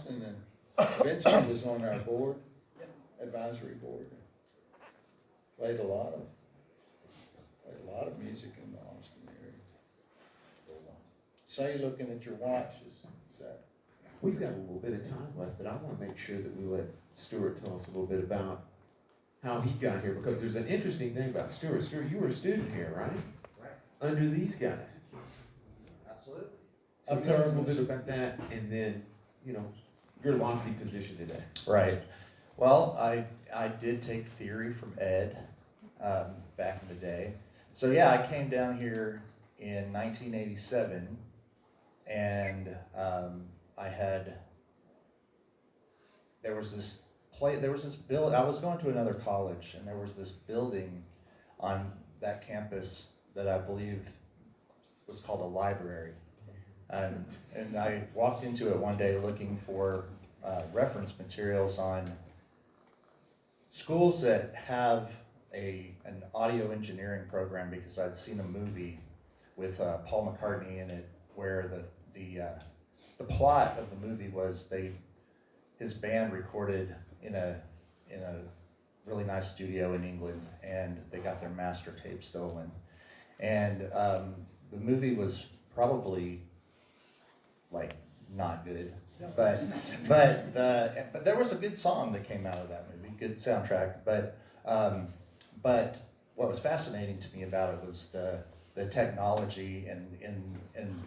And then eventually was on our board, advisory board. Played a lot of music in the Austin area. So you're looking at your watch, is that? We've got a little bit of time left, but I want to make sure that we let Stuart tell us a little bit about how he got here, because there's an interesting thing about Stuart. Stuart, you were a student here, right? Right. Under these guys. Absolutely. So tell us a little bit about that, and then, your lofty position today. Right. Well, I did take theory from Ed back in the day. So yeah, I came down here in 1987, and there was this build. I was going to another college, and there was this building on that campus that I believe was called a library. And I walked into it one day looking for reference materials on schools that have an audio engineering program, because I'd seen a movie with Paul McCartney in it where the plot of the movie was his band recorded in a really nice studio in England, and they got their master tape stolen, and the movie was probably like not good, but there was a good song that came out of that movie, good soundtrack. But what was fascinating to me about it was the technology and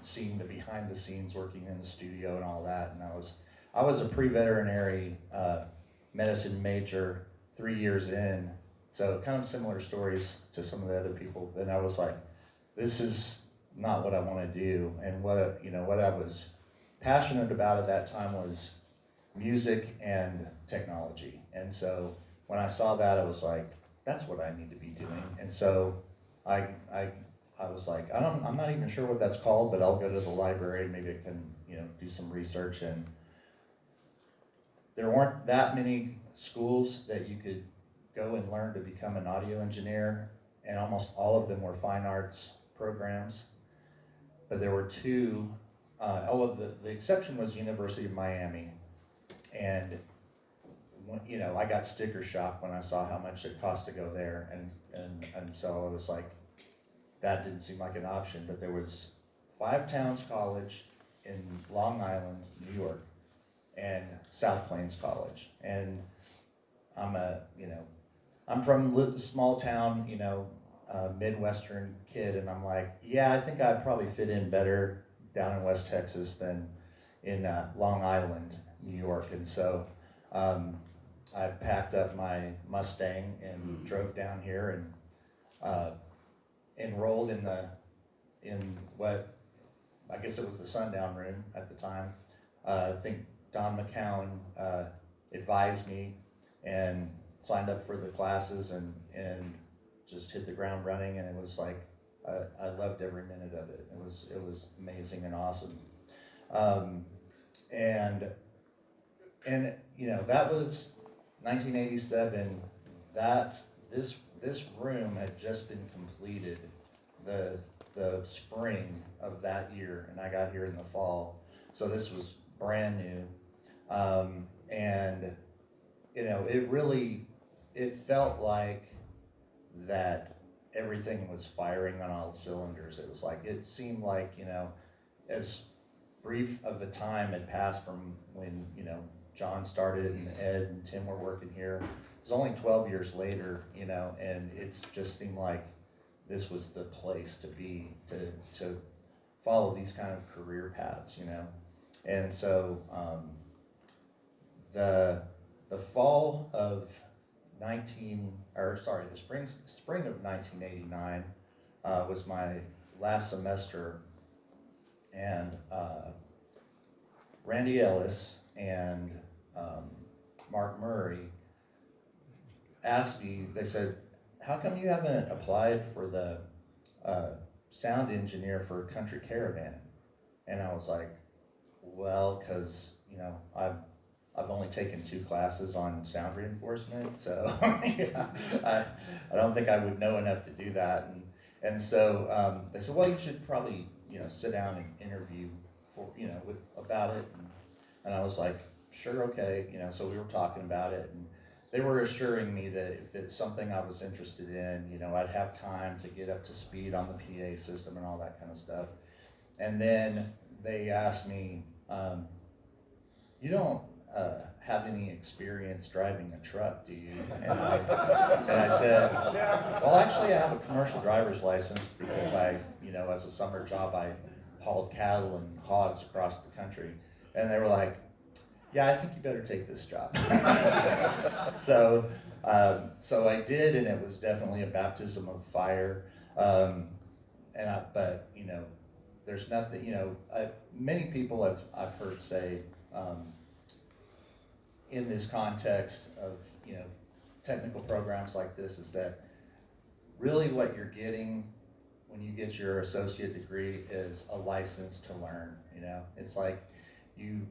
seeing the behind the scenes working in the studio and all that. And I was a pre-veterinary medicine major 3 years in, so kind of similar stories to some of the other people. And I was like, this is not what I want to do. And what I was passionate about at that time was music and technology. And so when I saw that, I was like, that's what I need to be doing. And so I was like, I'm not even sure what that's called, but I'll go to the library and maybe I can do some research. And there weren't that many schools that you could go and learn to become an audio engineer, and almost all of them were fine arts programs. But there were two. The exception was University of Miami, and I got sticker shock when I saw how much it cost to go there, and so I was like, that didn't seem like an option. But there was Five Towns College in Long Island, New York, and South Plains College, and I'm from a small town, Midwestern kid, and I'm like, yeah, I think I'd probably fit in better down in West Texas than in Long Island, New York. And so I packed up my Mustang and drove down here and enrolled in what I guess it was the Sundown Room at the time. I think Don McCown advised me and signed up for the classes and just hit the ground running, and it was like I loved every minute of it. It was amazing and awesome, and that was 1987. This room had just been completed the spring of that year, and I got here in the fall, so this was brand new, and it felt like that everything was firing on all cylinders. It seemed like, as brief of a time had passed from when, John started and Ed and Tim were working here. It was only 12 years later, and it's just seemed like this was the place to be, to follow these kind of career paths, And so the fall of the spring of 1989 was my last semester, and Randy Ellis and Mark Murray asked me, they said, how come you haven't applied for the sound engineer for Country Caravan? And I was like, well, because, I've only taken 2 classes on sound reinforcement, so I don't think I would know enough to do that. And so they said, well, you should probably sit down and interview for about it. And I was like, sure, okay, so we were talking about it, and they were assuring me that if it's something I was interested in, I'd have time to get up to speed on the PA system and all that kind of stuff. And then they asked me, you don't have any experience driving a truck, do you? And I said, well, actually, I have a commercial driver's license because as a summer job, I hauled cattle and hogs across the country. And they were like, yeah, I think you better take this job. So I did, and it was definitely a baptism of fire. But there's nothing. Many people I've heard say in this context of technical programs like this is that really what you're getting when you get your associate degree is a license to learn. It's like you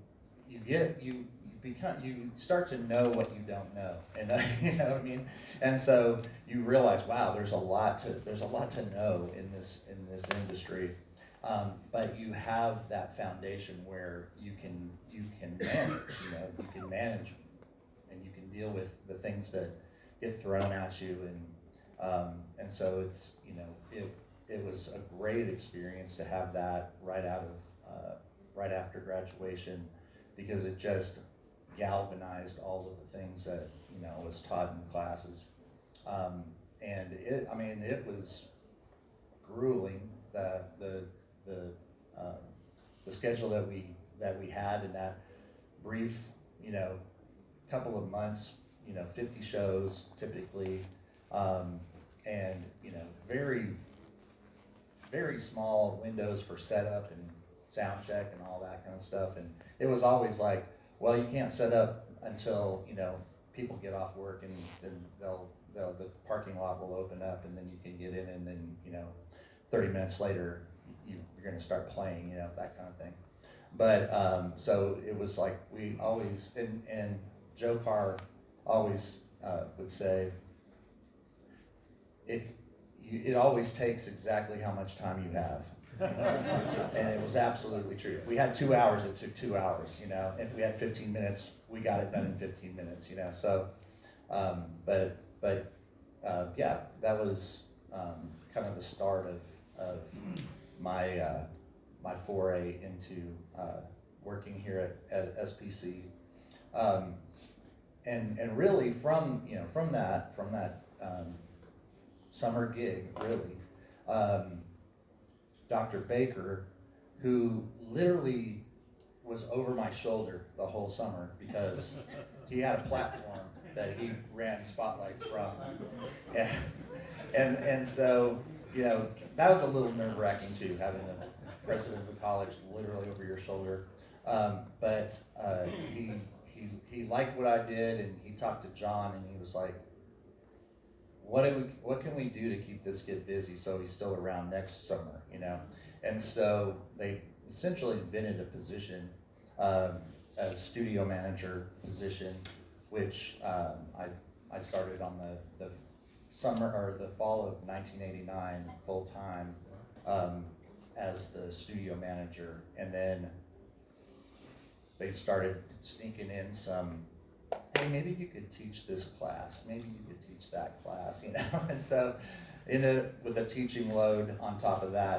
start to know what you don't know, and you know what I mean. And so you realize, wow, there's a lot to know in this industry, but you have that foundation where you can manage. You can manage, and you can deal with the things that get thrown at you, and so it's it was a great experience to have that right after graduation, because it just galvanized all of the things that was taught in classes, and it was grueling, the schedule that we had in that brief couple of months, 50 shows typically, and very very small windows for setup and sound check and all that kind of stuff. And it was always like, well, you can't set up until people get off work, and then the parking lot will open up, and then you can get in, and then 30 minutes later you're going to start playing, that kind of thing. But so it was like we always, and Joe Carr always would say, it always takes exactly how much time you have. And it was absolutely true. If we had 2 hours, it took 2 hours, If we had 15 minutes, we got it done in 15 minutes, So, yeah, that was kind of the start of my my foray into working here at SPC, and really from that summer gig, really, Dr. Baker, who literally was over my shoulder the whole summer because he had a platform that he ran spotlights from, and so that was a little nerve-wracking too, having the president of the college literally over your shoulder, but he liked what I did, and he talked to John, and he was like, what can we do to keep this kid busy so he's still around next summer, And so they essentially invented a position, a studio manager position, which I started on the summer or the fall of 1989 full time as the studio manager, and then they started sneaking in some, hey, maybe you could teach this class, maybe you could teach that class, And so ended up with a teaching load on top of that.